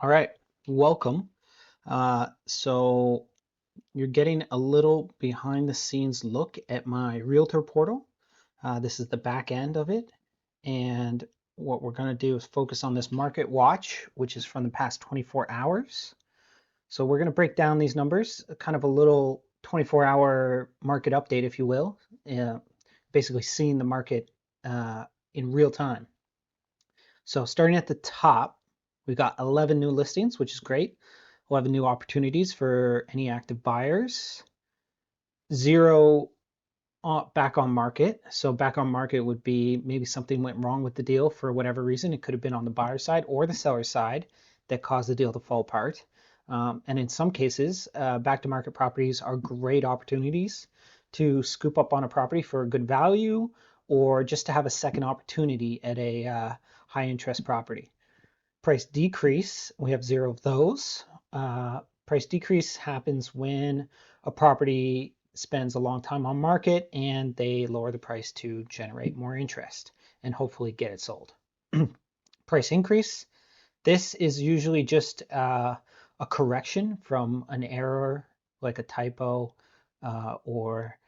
All right, welcome. So you're getting a little behind the scenes look at my realtor portal. This is the back end of it. And what we're going to do is focus on this market watch, which is from the past 24 hours. So we're going to break down these numbers, kind of a little 24-hour market update, if you will, uh, basically seeing the market in real time. So starting at the top, we've got 11 new listings, which is great. 11 new opportunities for any active buyers. Zero back on market. So back on market would be maybe something went wrong with the deal for whatever reason. It could have been on the buyer side or the seller side that caused the deal to fall apart. And in some cases, back to market properties are great opportunities to scoop up on a property for a good value or just to have a second opportunity at a high interest property. Price decrease, we have zero of those. Price decrease happens when a property spends a long time on market and they lower the price to generate more interest and hopefully get it sold. Price increase, this is usually just a correction from an error like a typo or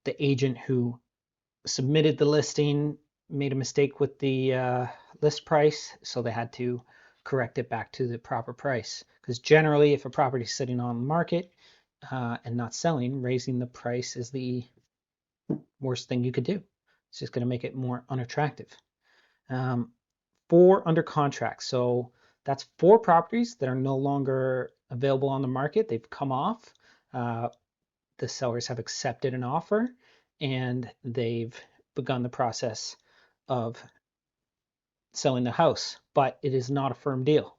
the agent who submitted the listing made a mistake with the list price, so they had to correct it back to the proper price. Because generally, if a property is sitting on the market and not selling, raising the price is the worst thing you could do. It's just going to make it more unattractive. Um, Four under contract. So that's four properties that are no longer available on the market. They've come off. Uh, the sellers have accepted an offer and they've begun the process of selling the house, but it is not a firm deal.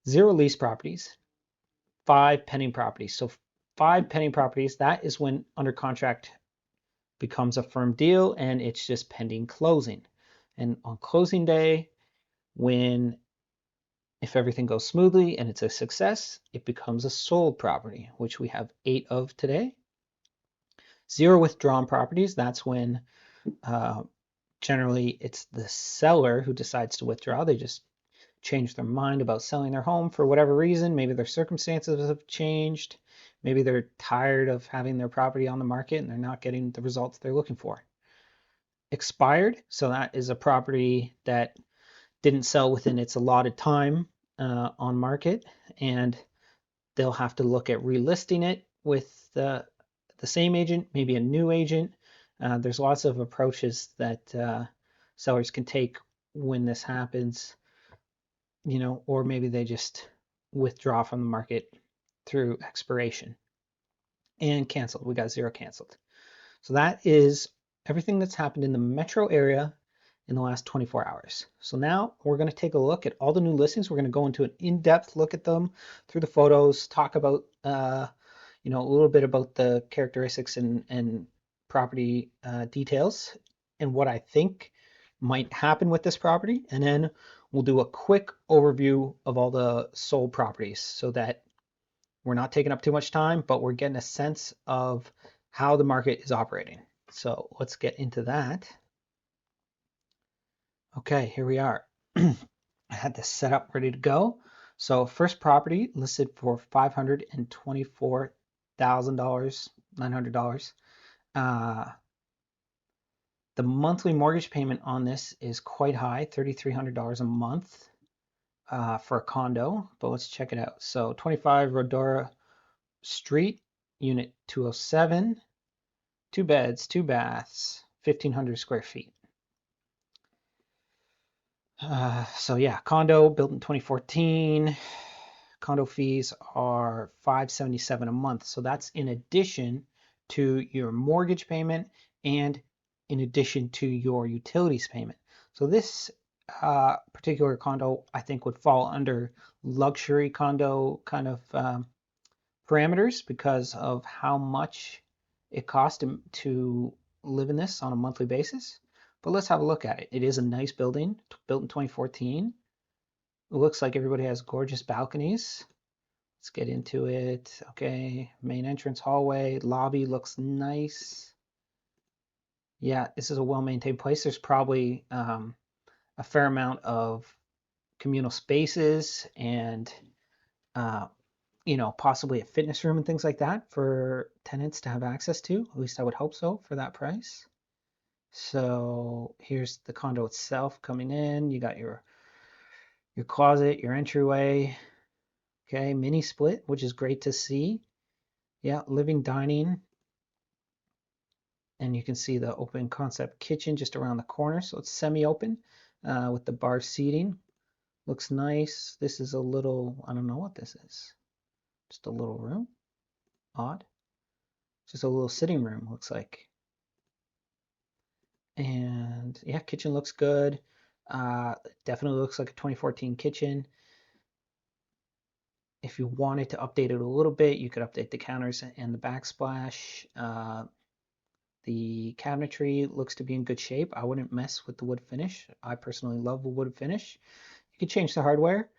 Zero lease properties, five pending properties. So five pending properties, that is when under contract becomes a firm deal and it's just pending closing. And on closing day, when if everything goes smoothly and it's a success, it becomes a sold property, which we have 8 of today. Zero withdrawn properties, that's when uh, generally it's the seller who decides to withdraw. They just change their mind about selling their home for whatever reason. Maybe their circumstances have changed. Maybe they're tired of having their property on the market and they're not getting the results they're looking for. Expired, so that is a property that didn't sell within its allotted time on market, and they'll have to look at relisting it with the same agent, maybe a new agent. There's lots of approaches that sellers can take when this happens, or maybe they just withdraw from the market through expiration and canceled. We got zero canceled. So that is everything that's happened in the metro area in the last 24 hours. So now we're going to take a look at all the new listings. We're going to go into an in-depth look at them through the photos, talk about a little bit about the characteristics and property details and what I think might happen with this property. And then we'll do a quick overview of all the sold properties so that we're not taking up too much time, but we're getting a sense of how the market is operating. So let's get into that. Okay, here we are. I had this set up ready to go. So first property listed for $524,000, $900. The monthly mortgage payment on this is quite high, $3,300 a month for a condo, but let's check it out. So 25 RHODORA Street, Unit 207, 2 beds, 2 baths, 1,500 square feet. So yeah, condo built in 2014. Condo fees are $577 a month. So that's in addition to your mortgage payment and in addition to your utilities payment. So this particular condo, I think, would fall under luxury condo kind of parameters because of how much it costs to live in this on a monthly basis. But let's have a look at it. It is a nice building, built in 2014. It looks like everybody has gorgeous balconies. Let's get into it. Okay, main entrance hallway, lobby looks nice. Yeah, this is a well-maintained place. There's probably a fair amount of communal spaces and possibly a fitness room and things like that for tenants to have access to. At least I would hope so for that price. So here's the condo itself coming in. You got your closet, your entryway. Okay, mini split, which is great to see. Yeah, living, dining, and you can see the open concept kitchen just around the corner. So it's semi-open with the bar seating. Looks nice. This is a little, I don't know what this is. Just a little room. Odd. Just a little sitting room, looks like. And yeah, kitchen looks good. Definitely looks like a 2014 kitchen. If you wanted to update it a little bit, you could update the counters and the backsplash. The cabinetry looks to be in good shape. I wouldn't mess with the wood finish. I personally love the wood finish. You could change the hardware.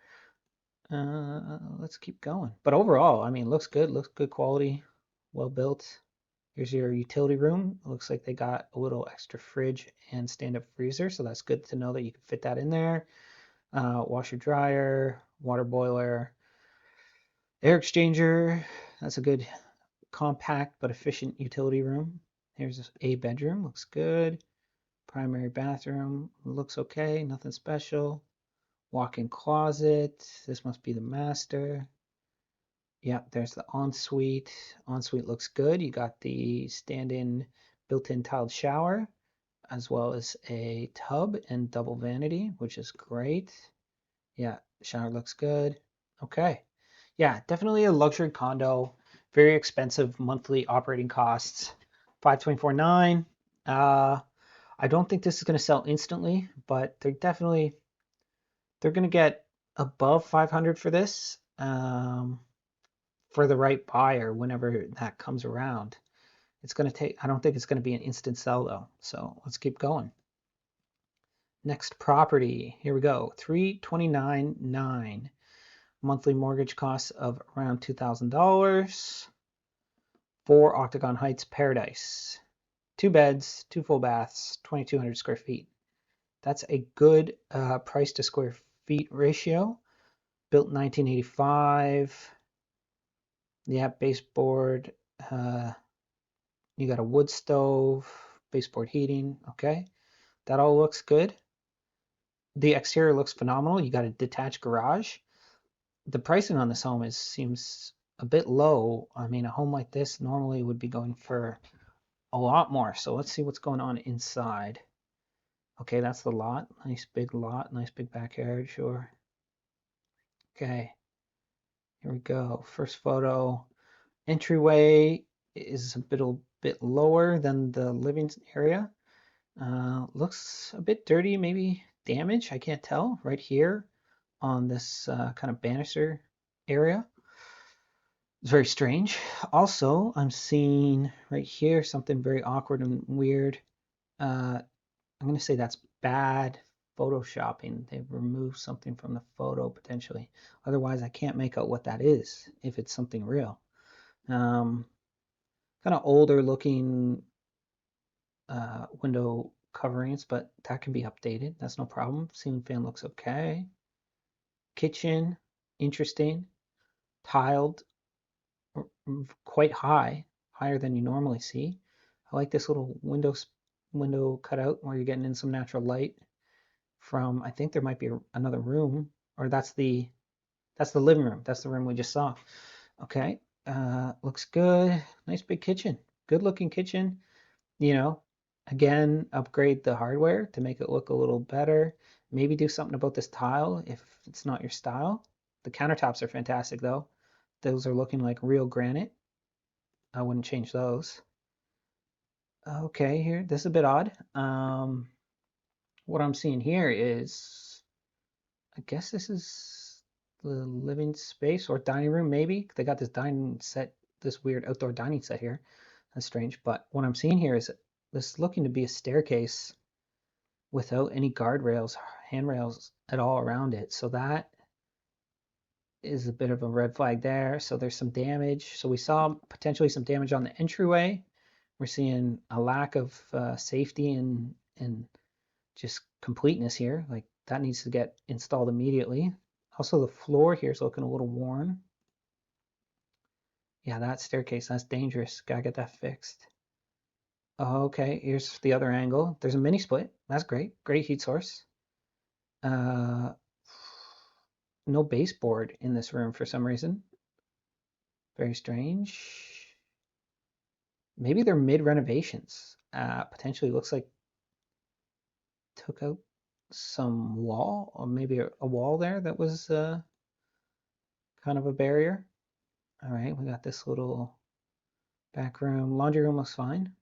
Let's keep going. But overall, I mean, looks good quality, well built. Here's your utility room. It looks like they got a little extra fridge and stand-up freezer, so that's good to know that you can fit that in there. Washer dryer, water boiler, air exchanger. That's a good compact but efficient utility room. Here's a bedroom, looks good. Primary bathroom, looks okay, nothing special. Walk-in closet, this must be the master. Yeah, there's the ensuite. Ensuite looks good. You got the stand-in built-in tiled shower, as well as a tub and double vanity, which is great. Yeah, shower looks good. Okay. Yeah, definitely a luxury condo. Very expensive monthly operating costs. 524.9. I don't think this is going to sell instantly, but they're going to get above 500 for this. For the right buyer whenever that comes around. It's going to take, I don't think it's going to be an instant sell though. So let's keep going. Next property, here we go, 329.9. Monthly mortgage costs of around $2,000 for Octagon Heights Paradise. 2 beds, 2 full baths, 2,200 square feet. That's a good price to square feet ratio. Built in 1985. Yeah, baseboard. You got a wood stove, baseboard heating. Okay, that all looks good. The exterior looks phenomenal. You got a detached garage. The pricing on this home seems a bit low. I mean, a home like this normally would be going for a lot more. So let's see what's going on inside. Okay, that's the lot. Nice big lot, nice big backyard, sure. Okay, here we go. First photo. Entryway is a bit lower than the living area. Looks a bit dirty, maybe damaged. I can't tell right here on this kind of banister area. It's very strange. Also, I'm seeing right here something very awkward and weird. I'm going to say that's bad photoshopping. They've removed something from the photo potentially. Otherwise, I can't make out what that is if it's something real. Kind of older looking window coverings, but that can be updated. That's no problem. Ceiling fan looks okay. Kitchen, interesting. Tiled, quite high, higher than you normally see. I like this little window cutout where you're getting in some natural light from, I think there might be another room, or that's the living room. That's the room we just saw. Okay, looks good. Nice big kitchen. Good looking kitchen. You know, again, upgrade the hardware to make it look a little better. Maybe do something about this tile if it's not your style. The countertops are fantastic though. Those are looking like real granite. I wouldn't change those. Okay, here, this is a bit odd. What I'm seeing here is, I guess this is the living space or dining room, maybe. They got this dining set, this weird outdoor dining set here. That's strange. But what I'm seeing here is this is looking to be a staircase without any guardrails, handrails at all around it. So that is a bit of a red flag there. So there's some damage. So we saw potentially some damage on the entryway. We're seeing a lack of safety and just completeness here. Like that needs to get installed immediately. Also, the floor here is looking a little worn. Yeah, that staircase, that's dangerous. Gotta get that fixed. Okay, here's the other angle. There's a mini split. That's great. Great heat source. Uh, no baseboard in this room for some reason. Very strange. Maybe they're mid renovations. Potentially looks like took out some wall, or maybe a wall there that was kind of a barrier. All right, we got this little back room. Laundry room looks fine.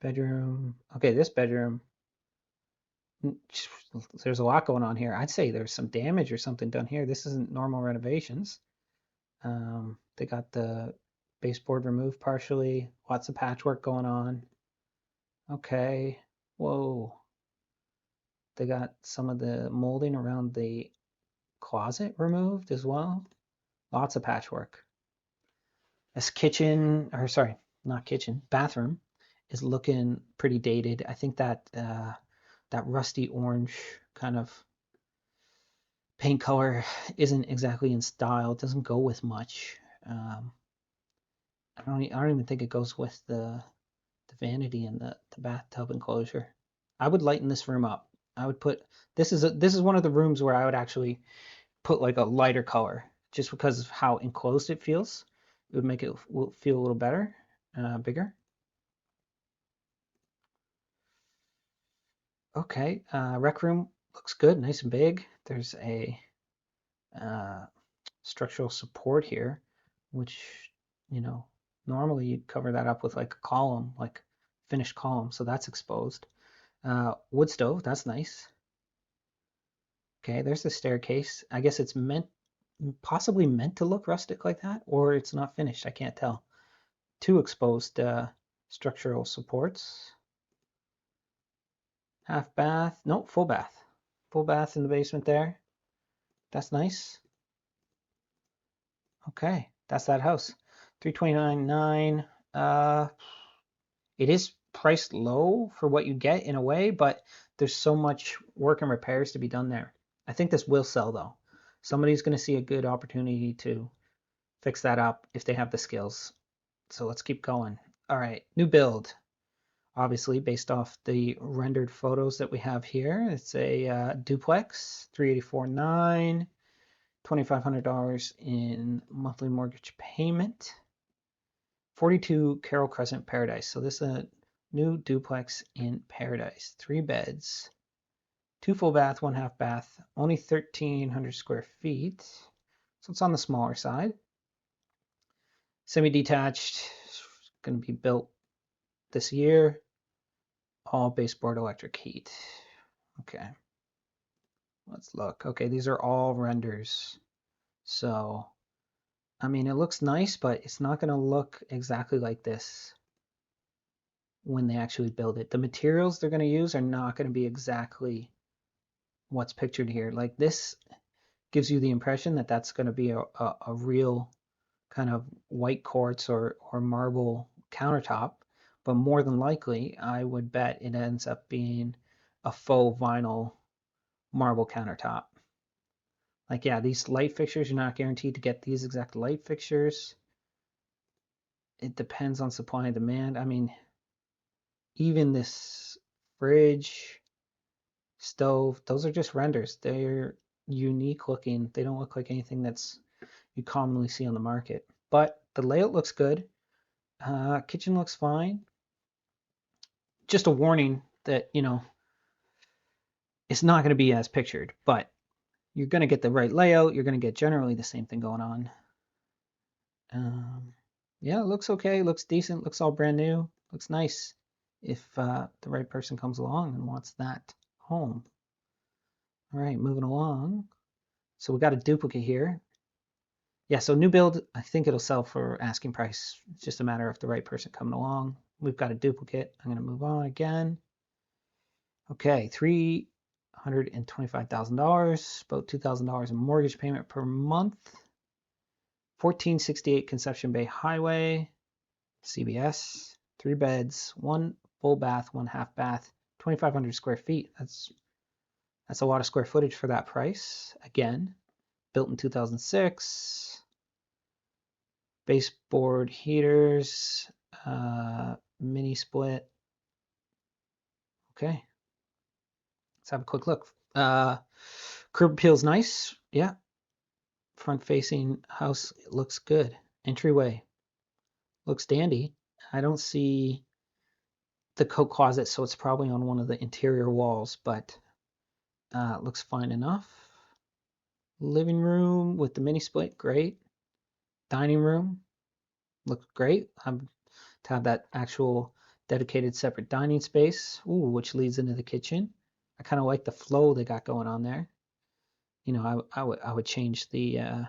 Bedroom. Okay, this bedroom. There's a lot going on here. I'd say there's some damage or something done here. This isn't normal renovations. They got the baseboard removed partially. Lots of patchwork going on. Okay. Whoa. They got some of the molding around the closet removed as well. Lots of patchwork. This kitchen, or sorry, not kitchen, bathroom is looking pretty dated. I think that that rusty orange kind of paint color isn't exactly in style. It doesn't go with much. I don't even think it goes with the vanity and the bathtub enclosure. I would lighten this room up. I would put this is one of the rooms where I would actually put like a lighter color just because of how enclosed it feels. It would make it feel a little better, bigger. Okay, rec room looks good, nice and big. There's a uh, structural support here, which, you know, normally you'd cover that up with like a column, like finished column, so that's exposed. Wood stove, that's nice. Okay, there's the staircase. I guess it's possibly meant to look rustic like that, or it's not finished, I can't tell. Two exposed structural supports. Half bath, no, full bath. Full bath in the basement there. That's nice. Okay, that's that house. 329.9. It is priced low for what you get in a way, but there's so much work and repairs to be done there. I think this will sell though. Somebody's going to see a good opportunity to fix that up if they have the skills. So let's keep going. All right, new build. Obviously, based off the rendered photos that we have here, it's a duplex, 384.9, $2,500 in monthly mortgage payment. 42 Carroll Crescent, Paradise. So this is a new duplex in Paradise. 3 beds, 2 full bath, 1 half bath, only 1,300 square feet. So it's on the smaller side. Semi-detached, going to be built this year. All baseboard electric heat. Okay. Let's look. Okay, these are all renders. So, I mean, it looks nice, but it's not going to look exactly like this when they actually build it. The materials they're going to use are not going to be exactly what's pictured here. Like this gives you the impression that that's going to be a real kind of white quartz or marble countertop, but more than likely, I would bet it ends up being a faux vinyl marble countertop. Like, yeah, these light fixtures, you're not guaranteed to get these exact light fixtures. It depends on supply and demand. I mean, even this fridge, stove, those are just renders. They're unique looking. They don't look like anything that's you commonly see on the market. But the layout looks good. Kitchen looks fine. Just a warning that, you know, it's not going to be as pictured, but you're going to get the right layout. You're going to get generally the same thing going on. Yeah, it looks okay. Looks decent. Looks all brand new. Looks nice if the right person comes along and wants that home. All right, moving along. So we got a duplicate here. Yeah, so new build, I think it'll sell for asking price. It's just a matter of the right person coming along. We've got a duplicate. I'm going to move on again. Okay, $325,000, about $2,000 in mortgage payment per month. 1468 Conception Bay Highway, CBS, 3 beds, 1 full bath, 1 half bath, 2,500 square feet. That's That's a lot of square footage for that price. Again, built in 2006. Baseboard heaters, mini split. Okay, let's have a quick look. Curb appeal's nice. Yeah, front facing house looks good. Entryway looks dandy. I don't see the coat closet, so it's probably on one of the interior walls, but looks fine enough. Living room with the mini split, great. Dining room looks great. To have that actual dedicated separate dining space, ooh, which leads into the kitchen. I kind of like the flow they got going on there. You know, I would change the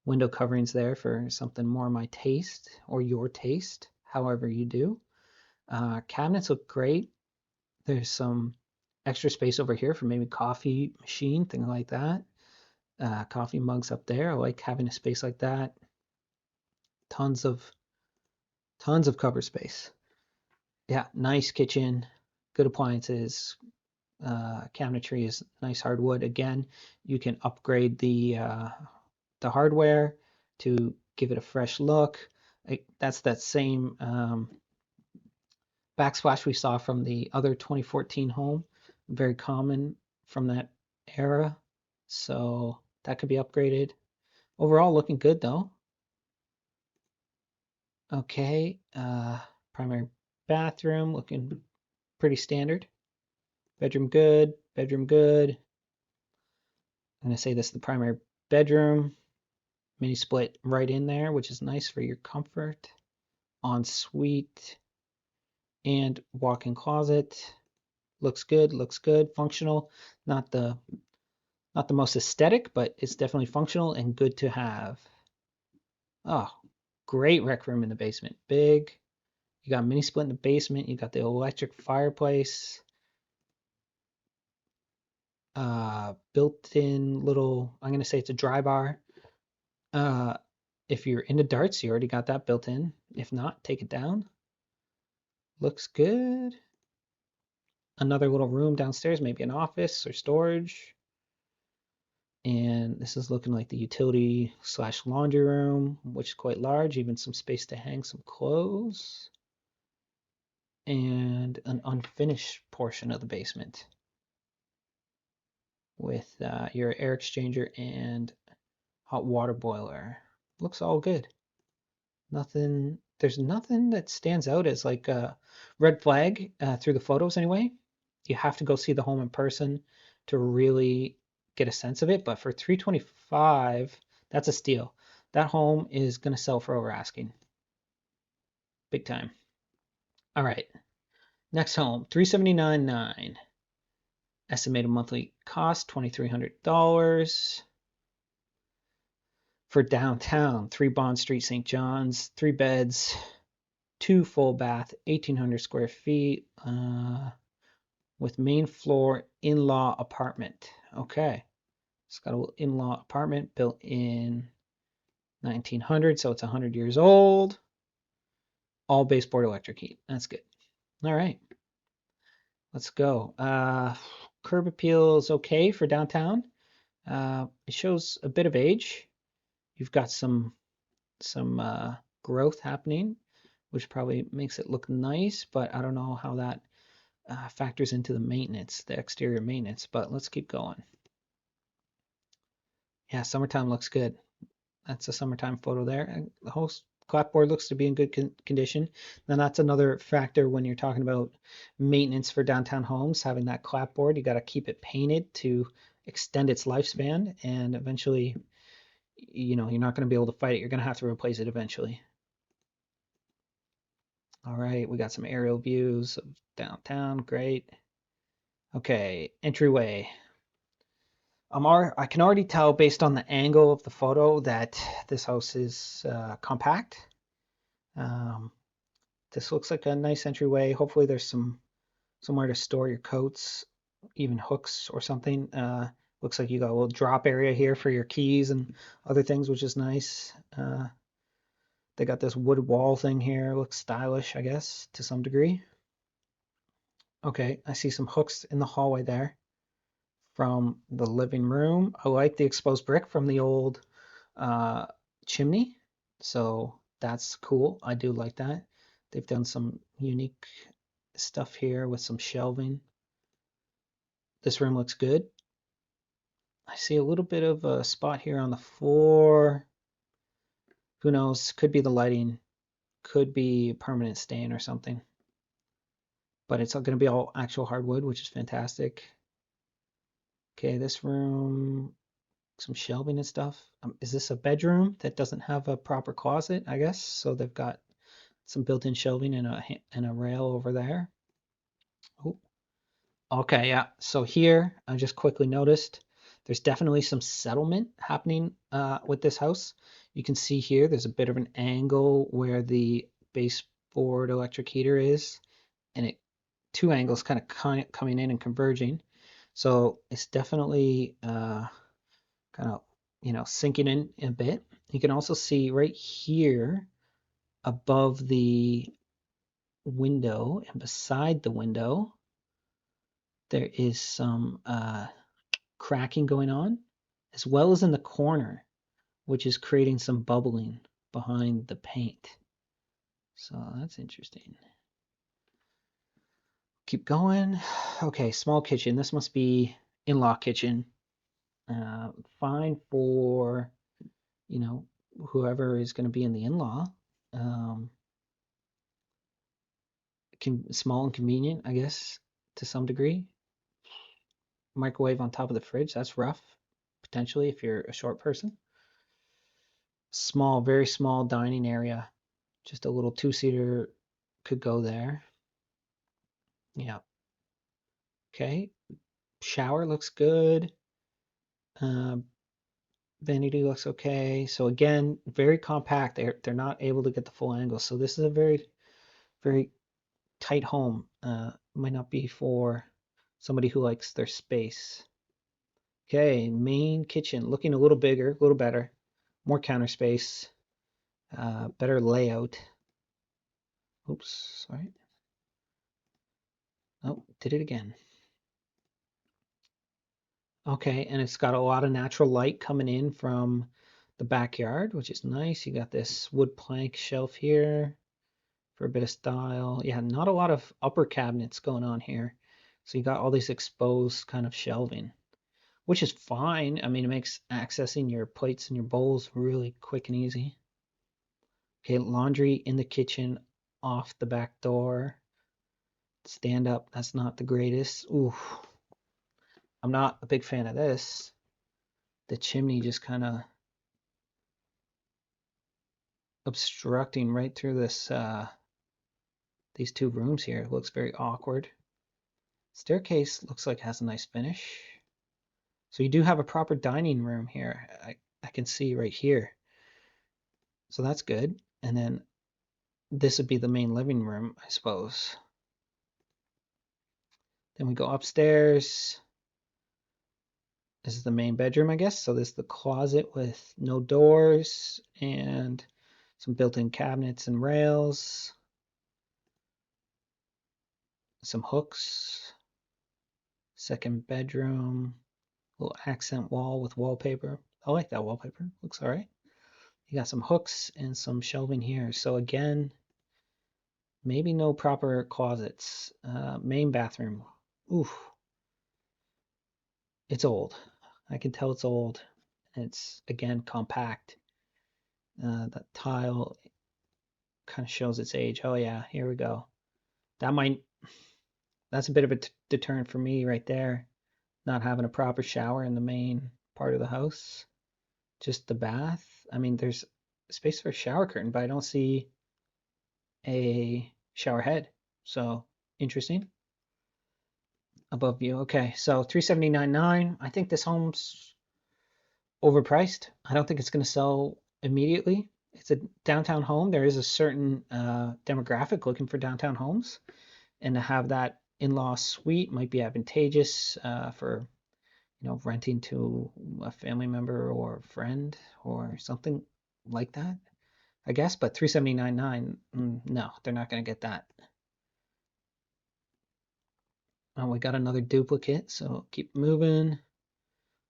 window coverings there for something more my taste or your taste, however you do. Cabinets look great. There's some extra space over here for maybe coffee machine, things like that. Coffee mugs up there. I like having a space like that. Tons of cover space. Yeah, nice kitchen, good appliances. Cabinetry is nice hardwood. Again, you can upgrade the hardware to give it a fresh look. That's that same backsplash we saw from the other 2014 home. Very common from that era. So that could be upgraded. Overall, looking good though. Okay, primary bathroom looking pretty standard. Bedroom good, bedroom good. I'm gonna say this is the primary bedroom. Mini split right in there, which is nice for your comfort. Ensuite and walk-in closet. Looks good, looks good. Functional. Not the most aesthetic, but it's definitely functional and good to have. Oh, great rec room in the basement. Big. You got mini split in the basement. You got the electric fireplace. Built-in little, I'm going to say it's a dry bar. If you're into darts, you already got that built in. If not, take it down. Looks good. Another little room downstairs, maybe an office or storage. And this is looking like the utility / laundry room, which is quite large, even some space to hang some clothes. And an unfinished portion of the basement with your air exchanger and hot water boiler. Looks all good. There's nothing that stands out as like a red flag through the photos anyway. You have to go see the home in person to really get a sense of it. But for $325, that's a steal. That home is going to sell for over asking. Big time. All right. Next home, $379,900. Estimated monthly cost, $2,300. For downtown, 3 Bond Street, St. John's, 3 beds, 2 full bath, 1,800 square feet, with main floor in-law apartment. Okay, it's got an in-law apartment built in 1900, so it's 100 years old. All baseboard electric heat. That's good. All right, let's go. Curb appeal is okay for downtown. It shows a bit of age. You've got some growth happening, which probably makes it look nice, but I don't know how that factors into the maintenance, the exterior maintenance, but let's keep going. Yeah, summertime looks good. That's a summertime photo there. The whole clapboard looks to be in good condition. Now that's another factor when you're talking about maintenance for downtown homes, having that clapboard, you got to keep it painted to extend its lifespan, and eventually, you know, you're not going to be able to fight it. You're going to have to replace it eventually. All right, we got some aerial views of downtown. Great. Okay, entryway. I can already tell based on the angle of the photo that this house is compact. This looks like a nice entryway. Hopefully there's somewhere to store your coats, even hooks or something. Looks like you got a little drop area here for your keys and other things, which is nice. They got this wood wall thing here. Looks stylish, I guess, to some degree. Okay, I see some hooks in the hallway there from the living room. I like the exposed brick from the old uh, chimney. So that's cool. I do like that. They've done some unique stuff here with some shelving. This room looks good. I see a little bit of a spot here on the floor. Who knows? Could be the lighting, could be permanent stain or something. But it's going to be all actual hardwood, which is fantastic. Okay, this room, some shelving and stuff. Is this a bedroom that doesn't have a proper closet, I guess? So they've got some built-in shelving and a rail over there. Oh, okay, yeah. So here, I just quickly noticed there's definitely some settlement happening with this house. You can see here, there's a bit of an angle where the baseboard electric heater is, and two angles kind of coming in and converging. So it's definitely kind of, sinking in a bit. You can also see right here above the window and beside the window, there is some cracking going on, as well as in the corner, which is creating some bubbling behind the paint. So that's interesting. Keep going. Okay, small kitchen. This must be in-law kitchen. Fine for, whoever is going to be in the in-law. Small and convenient, I guess, to some degree. Microwave on top of the fridge, that's rough, potentially, if you're a short person. Small, very small dining area. Just a little two-seater could go there. Yeah. Okay. Shower looks good. Vanity looks okay. So again, very compact. They're not able to get the full angle. So this is a very, very tight home. Might not be for somebody who likes their space. Okay, main kitchen looking a little bigger, a little better, more counter space, better layout. Oops, sorry. Oh, did it again. Okay, and it's got a lot of natural light coming in from the backyard, which is nice. You got this wood plank shelf here for a bit of style. Yeah, not a lot of upper cabinets going on here. So you got all these exposed kind of shelving, which is fine. I mean, it makes accessing your plates and your bowls really quick and easy. Okay, laundry in the kitchen off the back door. Stand up, that's not the greatest. Ooh, I'm not a big fan of this. The chimney just kind of obstructing right through this these two rooms here. It looks very awkward. Staircase looks like it has a nice finish. So you do have a proper dining room here. I can see right here. So that's good. And then this would be the main living room, I suppose. Then we go upstairs. This is the main bedroom, I guess. So this is the closet with no doors and some built-in cabinets and rails. Some hooks. Second bedroom. Little accent wall with wallpaper. I like that wallpaper. Looks all right. You got some hooks and some shelving here. So again, maybe no proper closets. Main bathroom. Oof. It's old. I can tell it's old. It's, again, compact. That tile kind of shows its age. Oh yeah, here we go. That's a bit of a deterrent for me right there. Not having a proper shower in the main part of the house. Just the bath. I mean, there's space for a shower curtain, but I don't see a shower head. So interesting. Above view. Okay, so 379.9. I think this home's overpriced. I don't think it's going to sell immediately. It's a downtown home. There is a certain demographic looking for downtown homes, and to have that in-law suite might be advantageous for renting to a family member or a friend or something like that, I guess. But 379.9, no, they're not going to get that. Oh, we got another duplicate, so keep moving.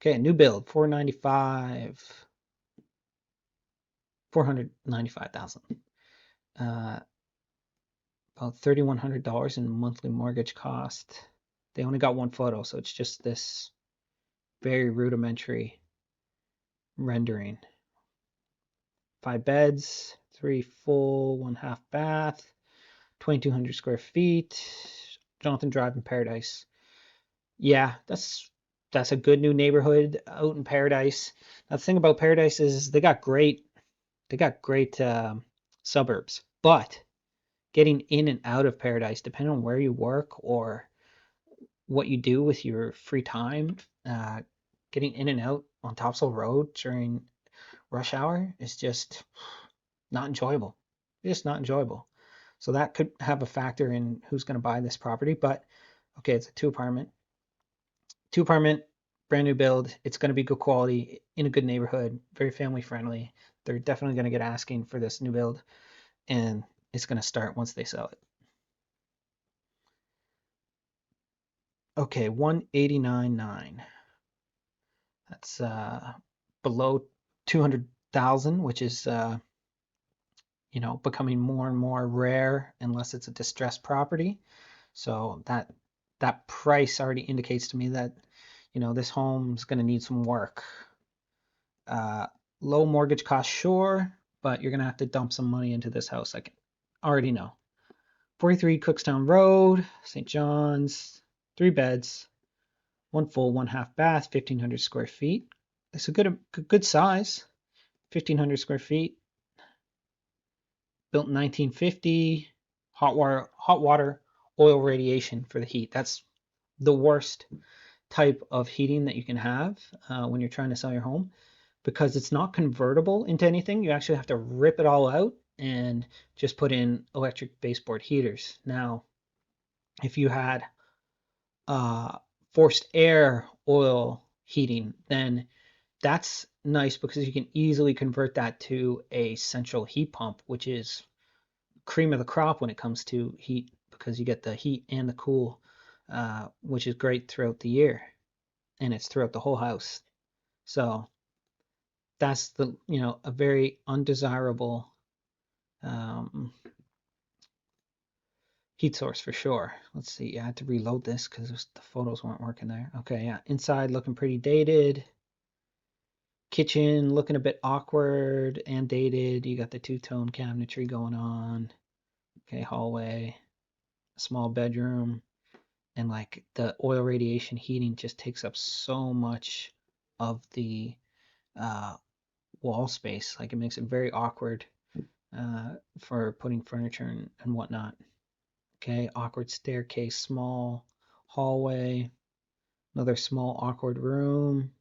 Okay, new build, 495,000. About $3,100 in monthly mortgage cost. They only got one photo, so it's just this very rudimentary rendering. 5 beds, 3 full, 1 half bath, 2,200 square feet. Jonathan Drive in Paradise. Yeah, that's a good new neighborhood out in Paradise. Now, the thing about Paradise is they got great suburbs, but getting in and out of Paradise, depending on where you work or what you do with your free time, uh, getting in and out on Topsail Road during rush hour is just not enjoyable. Just not enjoyable. So that could have a factor in who's going to buy this property. But okay, it's a two apartment, brand new build. It's going to be good quality in a good neighborhood, very family friendly. They're definitely going to get asking for this new build, and it's going to start once they sell it. Okay, 189.9. That's below 200,000, which is becoming more and more rare unless it's a distressed property. So that price already indicates to me that this home's going to need some work. Low mortgage cost, sure, but you're going to have to dump some money into this house. I can already know. 43 Cookstown Road, St. John's, 3 beds, 1 full, 1 half bath, 1,500 square feet. It's a good size, 1,500 square feet. Built in 1950. Hot water, oil radiation for the heat. That's the worst type of heating that you can have when you're trying to sell your home, because it's not convertible into anything. You actually have to rip it all out and just put in electric baseboard heaters. Now, if you had forced air oil heating, then that's nice because you can easily convert that to a central heat pump, which is cream of the crop when it comes to heat, because you get the heat and the cool, which is great throughout the year, and it's throughout the whole house. So that's a very undesirable um, heat source for sure. Let's see. I had to reload this because the photos weren't working there. Okay, yeah. Inside looking pretty dated. Kitchen looking a bit awkward and dated. You got the two-tone cabinetry going on. Okay, hallway, small bedroom, and like the oil radiation heating just takes up so much of the uh, wall space. Like it makes it very awkward for putting furniture and whatnot. Okay, awkward staircase, small hallway, another small awkward room,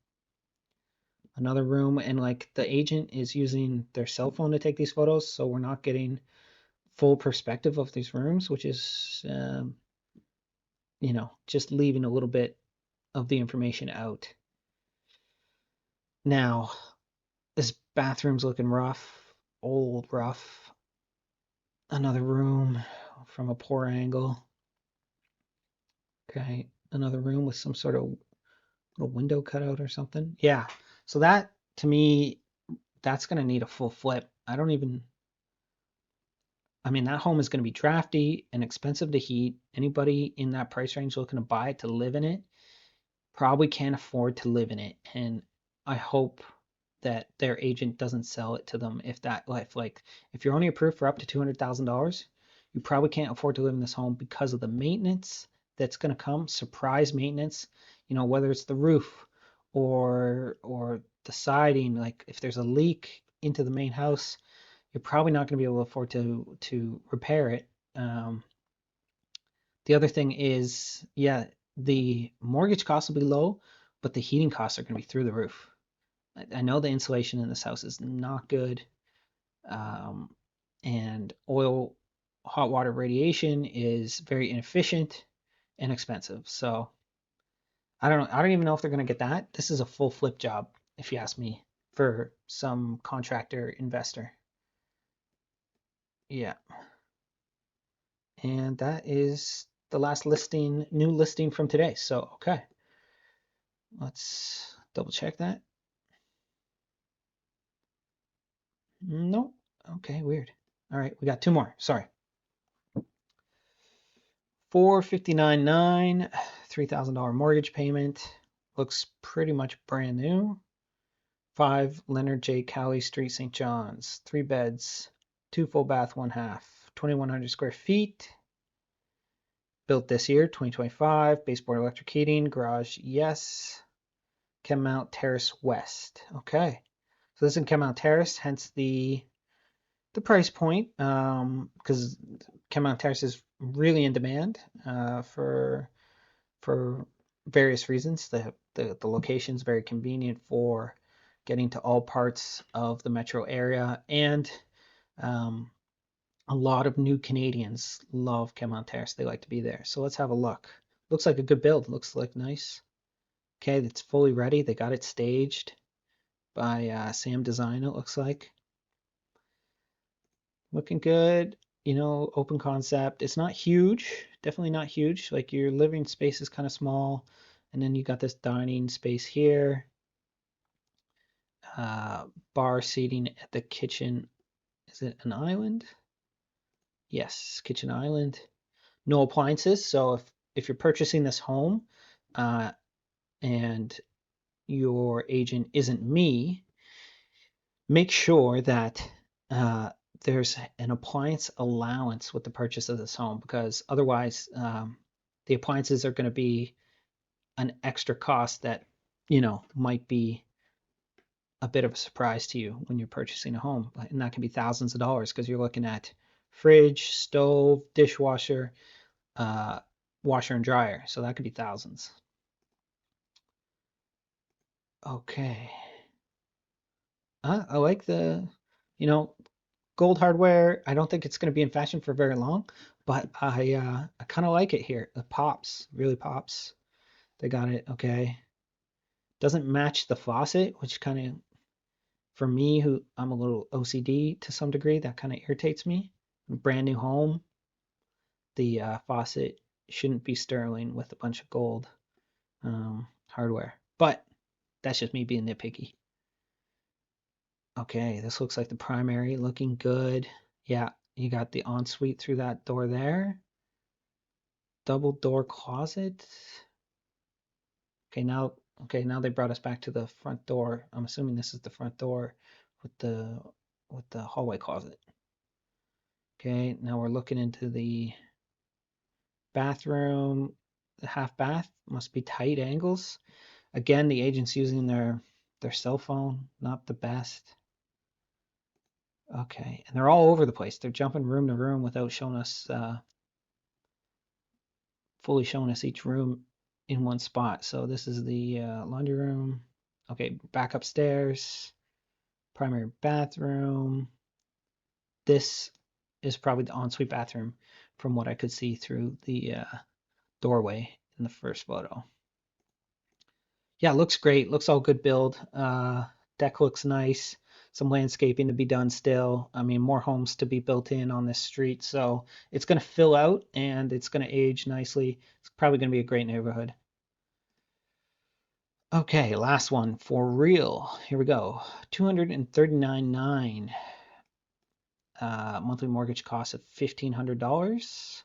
another room, and like the agent is using their cell phone to take these photos, so we're not getting full perspective of these rooms, which is just leaving a little bit of the information out. Now, this bathroom's looking rough, old rough. Another room from a poor angle. Okay, another room with some sort of little window cutout or something. Yeah, so that to me, that's gonna need a full flip. I mean, that home is gonna be drafty and expensive to heat. Anybody in that price range looking to buy it to live in it probably can't afford to live in it. And I hope that their agent doesn't sell it to them if you're only approved for up to $200,000, you probably can't afford to live in this home because of the maintenance that's going to come, surprise maintenance, whether it's the roof or the siding. Like if there's a leak into the main house, you're probably not going to be able to afford to repair it. The other thing is, yeah, the mortgage costs will be low, but the heating costs are going to be through the roof. I know the insulation in this house is not good, and hot water radiation is very inefficient and expensive. So I don't know. I don't even know if they're going to get that. This is a full flip job, if you ask me, for some contractor investor. Yeah. And that is the last new listing from today. So, okay. Let's Double check that. Nope. Okay, weird. All right, we got two more. Sorry. 459.9, $3,000 mortgage payment. Looks pretty much brand new. 5 Leonard J. Cowley Street, St. John's. 3 beds, 2 full bath, 1 half. 2,100 square feet. Built this year, 2025. Baseboard electric heating. Garage, yes. Chemmount Terrace West. Okay. So this is in Chemmount Terrace, hence the price point, because Chemmount Terrace is really in demand for various reasons. The location is very convenient for getting to all parts of the metro area, and um, a lot of new Canadians love Chemmount Terrace. They like to be there. So let's have a look. Looks like a good build. Looks like nice. Okay, it's fully ready. They got it staged by Sam Design, it looks like. Looking good. You know, open concept. It's not huge. Definitely not huge. Like your living space is kind of small. And then you got this dining space here. Bar seating at the kitchen. Is it an island? Yes, kitchen island. No appliances. So if you're purchasing this home and your agent isn't me, make sure that there's an appliance allowance with the purchase of this home, because otherwise the appliances are going to be an extra cost that might be a bit of a surprise to you when you're purchasing a home, and that can be thousands of dollars because you're looking at fridge, stove, dishwasher, washer and dryer, so that could be thousands. Okay. I like the gold hardware. I don't think it's going to be in fashion for very long, but I kind of like it here. It pops, really pops. They got it. Okay. Doesn't match the faucet, which kind of, for me, who I'm a little OCD to some degree, that kind of irritates me. Brand new home, the faucet shouldn't be sterling with a bunch of gold hardware, but that's just me being nitpicky. Okay, this looks like the primary, looking good. Yeah, you got the ensuite through that door there. Double door closet. Okay, now they brought us back to the front door. I'm assuming this is the front door with the hallway closet. Okay, now we're looking into the bathroom. The half bath must be tight angles. Again, the agent's using their cell phone, not the best. Okay, and they're all over the place. They're jumping room to room without showing us fully showing us each room in one spot. So this is the laundry room. Okay, back upstairs, primary bathroom. This is probably the ensuite bathroom from what I could see through the doorway in the first photo. Yeah, looks great. Looks all good build. Deck looks nice. Some landscaping to be done still. I mean, more homes to be built in on this street. So it's going to fill out and it's going to age nicely. It's probably going to be a great neighborhood. Okay, last one for real. Here we go. $239.9. Monthly mortgage cost of $1,500.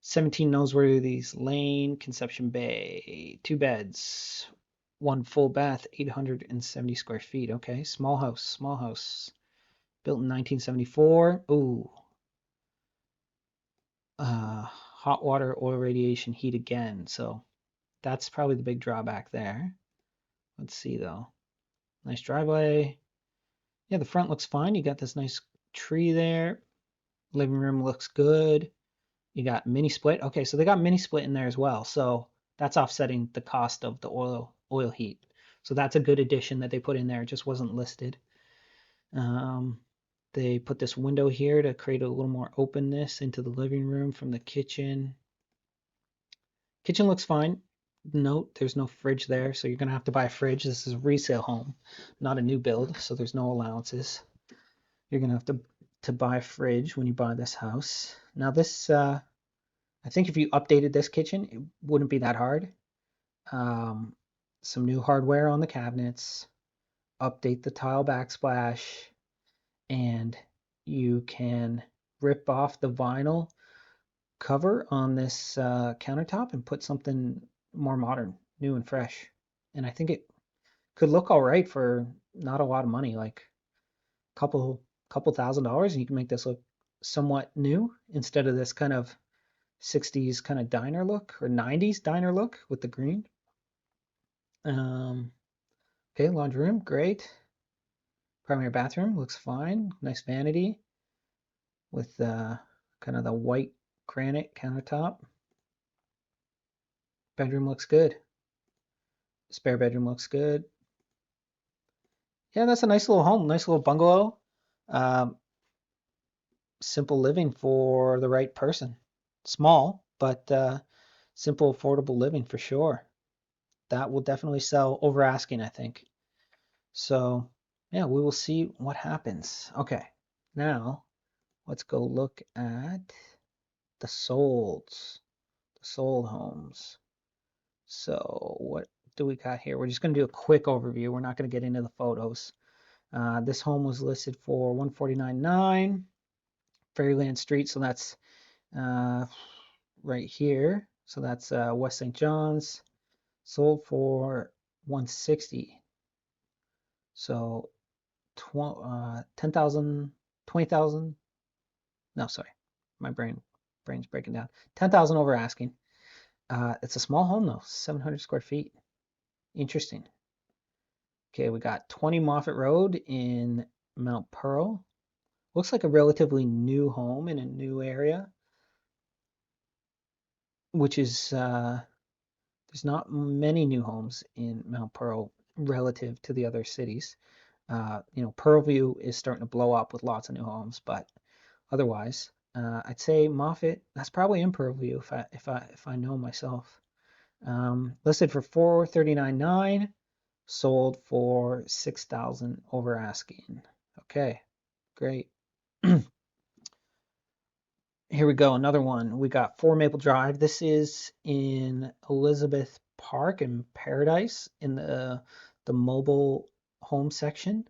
17 Noseworthy's Lane, Conception Bay. 2 beds, 1 full bath, 870 square feet. Okay, small house, small house. Built in 1974. Ooh. Hot water, oil radiation, heat again. So that's probably the big drawback there. Let's see though. Nice driveway. Yeah, the front looks fine. You got this nice tree there. Living room looks good. You got mini split. Okay, so they got mini split in there as well. So that's offsetting the cost of the oil heat. So that's a good addition that they put in there. It just wasn't listed. They put this window here to create a little more openness into the living room from the kitchen. Kitchen looks fine. Note, there's no fridge there, so you're going to have to buy a fridge. This is a resale home, not a new build, so there's no allowances. You're going to have to buy a fridge when you buy this house. Now this, I think if you updated this kitchen, it wouldn't be that hard. some new hardware on the cabinets, update the tile backsplash, and you can rip off the vinyl cover on this countertop and put something more modern, new and fresh. And I think it could look all right for not a lot of money, like a couple $1,000s, and you can make this look somewhat new instead of this kind of 60s kind of diner look or 90s diner look with the green. Okay, laundry room, great. Primary bathroom looks fine. Nice vanity with kind of the white granite countertop. Bedroom looks good. Spare bedroom looks good. Yeah, that's a nice little home, nice little bungalow. Um, Simple living for the right person. Small, but simple, affordable living for sure. That will definitely sell over asking, I think. So, yeah, we will see what happens. Okay, now let's go look at the sold homes. So, what do we got here? We're just going to do a quick overview. We're not going to get into the photos. This home was listed for $149,900, Fairyland Street. So that's right here. So that's West St. John's. Sold for 160. So 10,000, 20,000. No, sorry, my brain's breaking down. 10,000 over asking. It's a small home though, 700 square feet. Interesting. Okay, we got 20 Moffett Road in Mount Pearl. Looks like a relatively new home in a new area, which is there's not many new homes in Mount Pearl relative to the other cities. Pearlview is starting to blow up with lots of new homes, but otherwise, I'd say Moffett. That's probably in Pearlview if I know myself. Listed for $439,900, sold for $6,000 over asking. Okay, great. Here we go, another one. We got 4 Maple Drive. This is in Elizabeth Park in Paradise in the mobile home section.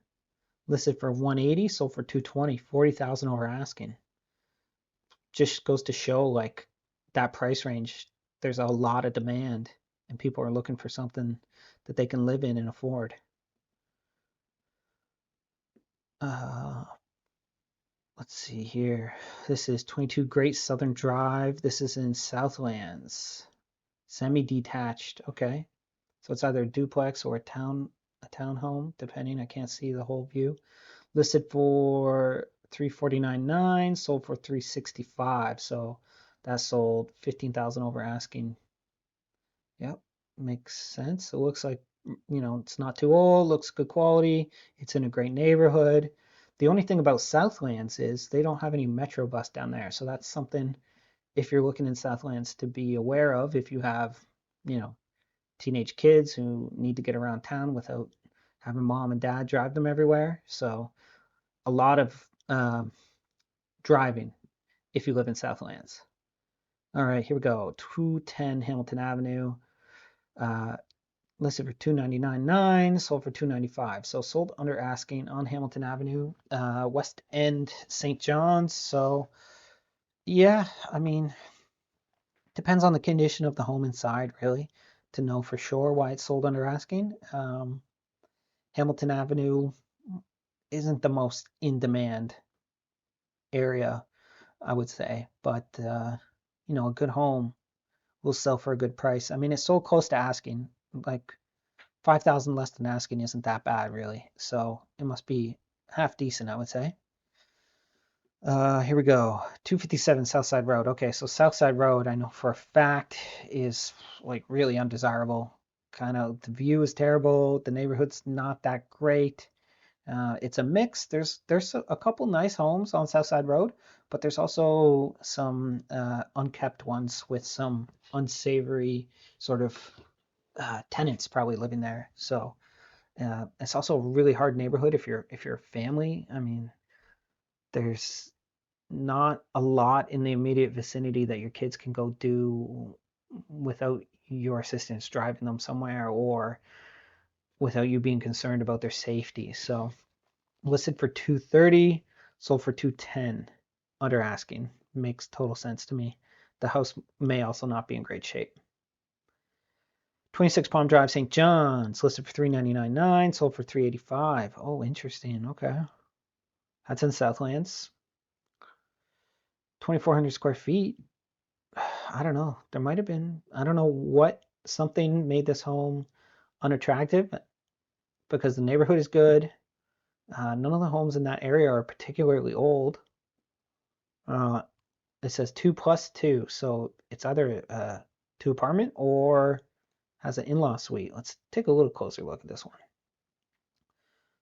Listed for 180, sold for 220, 40,000 over asking. Just goes to show like that price range, there's a lot of demand and people are looking for something that they can live in and afford. Uh, let's see here. This is 22 Great Southern Drive. This is in Southlands. Semi-detached. Okay. So it's either a duplex or a townhome, depending. I can't see the whole view. Listed for 349,900, sold for 365. So that sold 15,000 over asking. Yep, makes sense. It looks like it's not too old, looks good quality. It's in a great neighborhood. The only thing about Southlands is they don't have any Metro bus down there. So that's something if you're looking in Southlands to be aware of if you have, you know, teenage kids who need to get around town without having mom and dad drive them everywhere. So a lot of driving if you live in Southlands. All right, here we go. 210 Hamilton Avenue. Uh, Listed for 299,900, sold for 295. So sold under asking on Hamilton Avenue, West End, St. John's. So yeah, I mean, depends on the condition of the home inside, really, to know for sure why it's sold under asking. Hamilton Avenue isn't the most in demand area, I would say, but a good home will sell for a good price. I mean, it's so close to asking, like 5,000 less than asking isn't that bad, really. So it must be half decent, I would say. Here we go. 257 Southside Road. Okay, so Southside Road, I know for a fact, is like really undesirable. Kind of the view is terrible. The neighborhood's not that great. It's a mix. There's a couple nice homes on Southside Road, but there's also some unkept ones with some unsavory sort of tenants probably living there. So it's also a really hard neighborhood if you're a family. I mean, there's not a lot in the immediate vicinity that your kids can go do without your assistance driving them somewhere or without you being concerned about their safety. So listed for 230, sold for 210, under asking. Makes total sense to me. The house may also not be in great shape. 26 Palm Drive, St. John's, listed for $399.9, sold for $385. Oh, interesting. Okay. That's in Southlands. 2,400 square feet. I don't know. There might have been, I don't know what, something made this home unattractive because the neighborhood is good. None of the homes in that area are particularly old. It says 2+2, so it's either a 2 apartment or has an in-law suite. Let's take a little closer look at this one.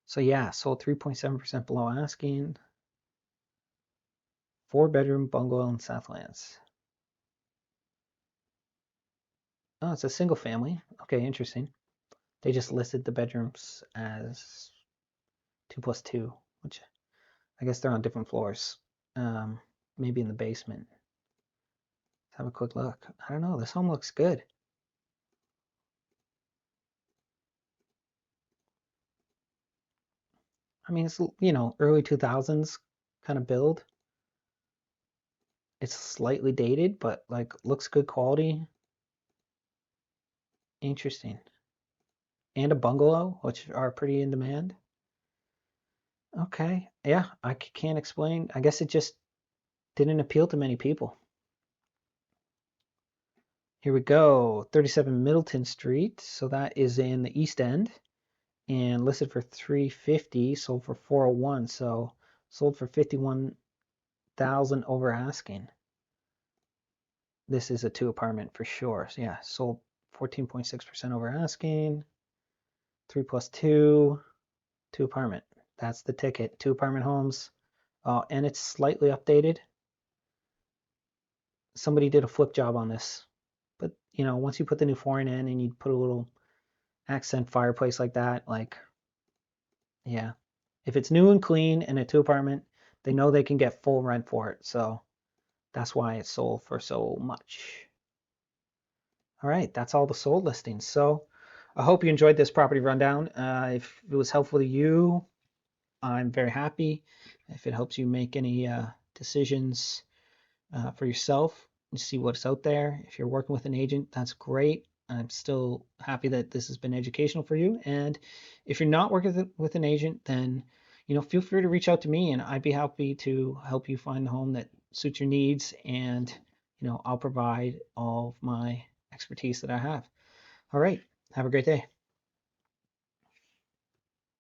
So yeah, sold 3.7% below asking. 4-bedroom bungalow in Southlands. Oh, it's a single family. Okay, interesting. They just listed the bedrooms as 2+2, which I guess they're on different floors. Maybe in the basement. Let's have a quick look. I don't know. This home looks good. I mean, it's, you know, early 2000s kind of build. It's slightly dated, but like looks good quality. Interesting. And a bungalow, which are pretty in demand. Okay. Yeah, I can't explain. I guess it just didn't appeal to many people. Here we go. 37 Middleton Street. So that is in the East End and listed for 350, sold for 401. So sold for 51,000 over asking. This is a 2 apartment for sure. So yeah, sold 14.6% over asking. 3+2, 2 apartment. That's the ticket. 2 apartment homes. And it's slightly updated. Somebody did a flip job on this. But you know, once you put the new flooring in and you put a little accent fireplace like that, like, yeah. If it's new and clean and a 2 apartment, they know they can get full rent for it. So that's why it's sold for so much. All right, that's all the sold listings. So I hope you enjoyed this property rundown. If it was helpful to you, I'm very happy. If it helps you make any decisions for yourself and see what's out there. If you're working with an agent, that's great. I'm still happy that this has been educational for you. And if you're not working with an agent, then feel free to reach out to me, and I'd be happy to help you find a home that suits your needs. And I'll provide all of my expertise that I have. All right, have a great day.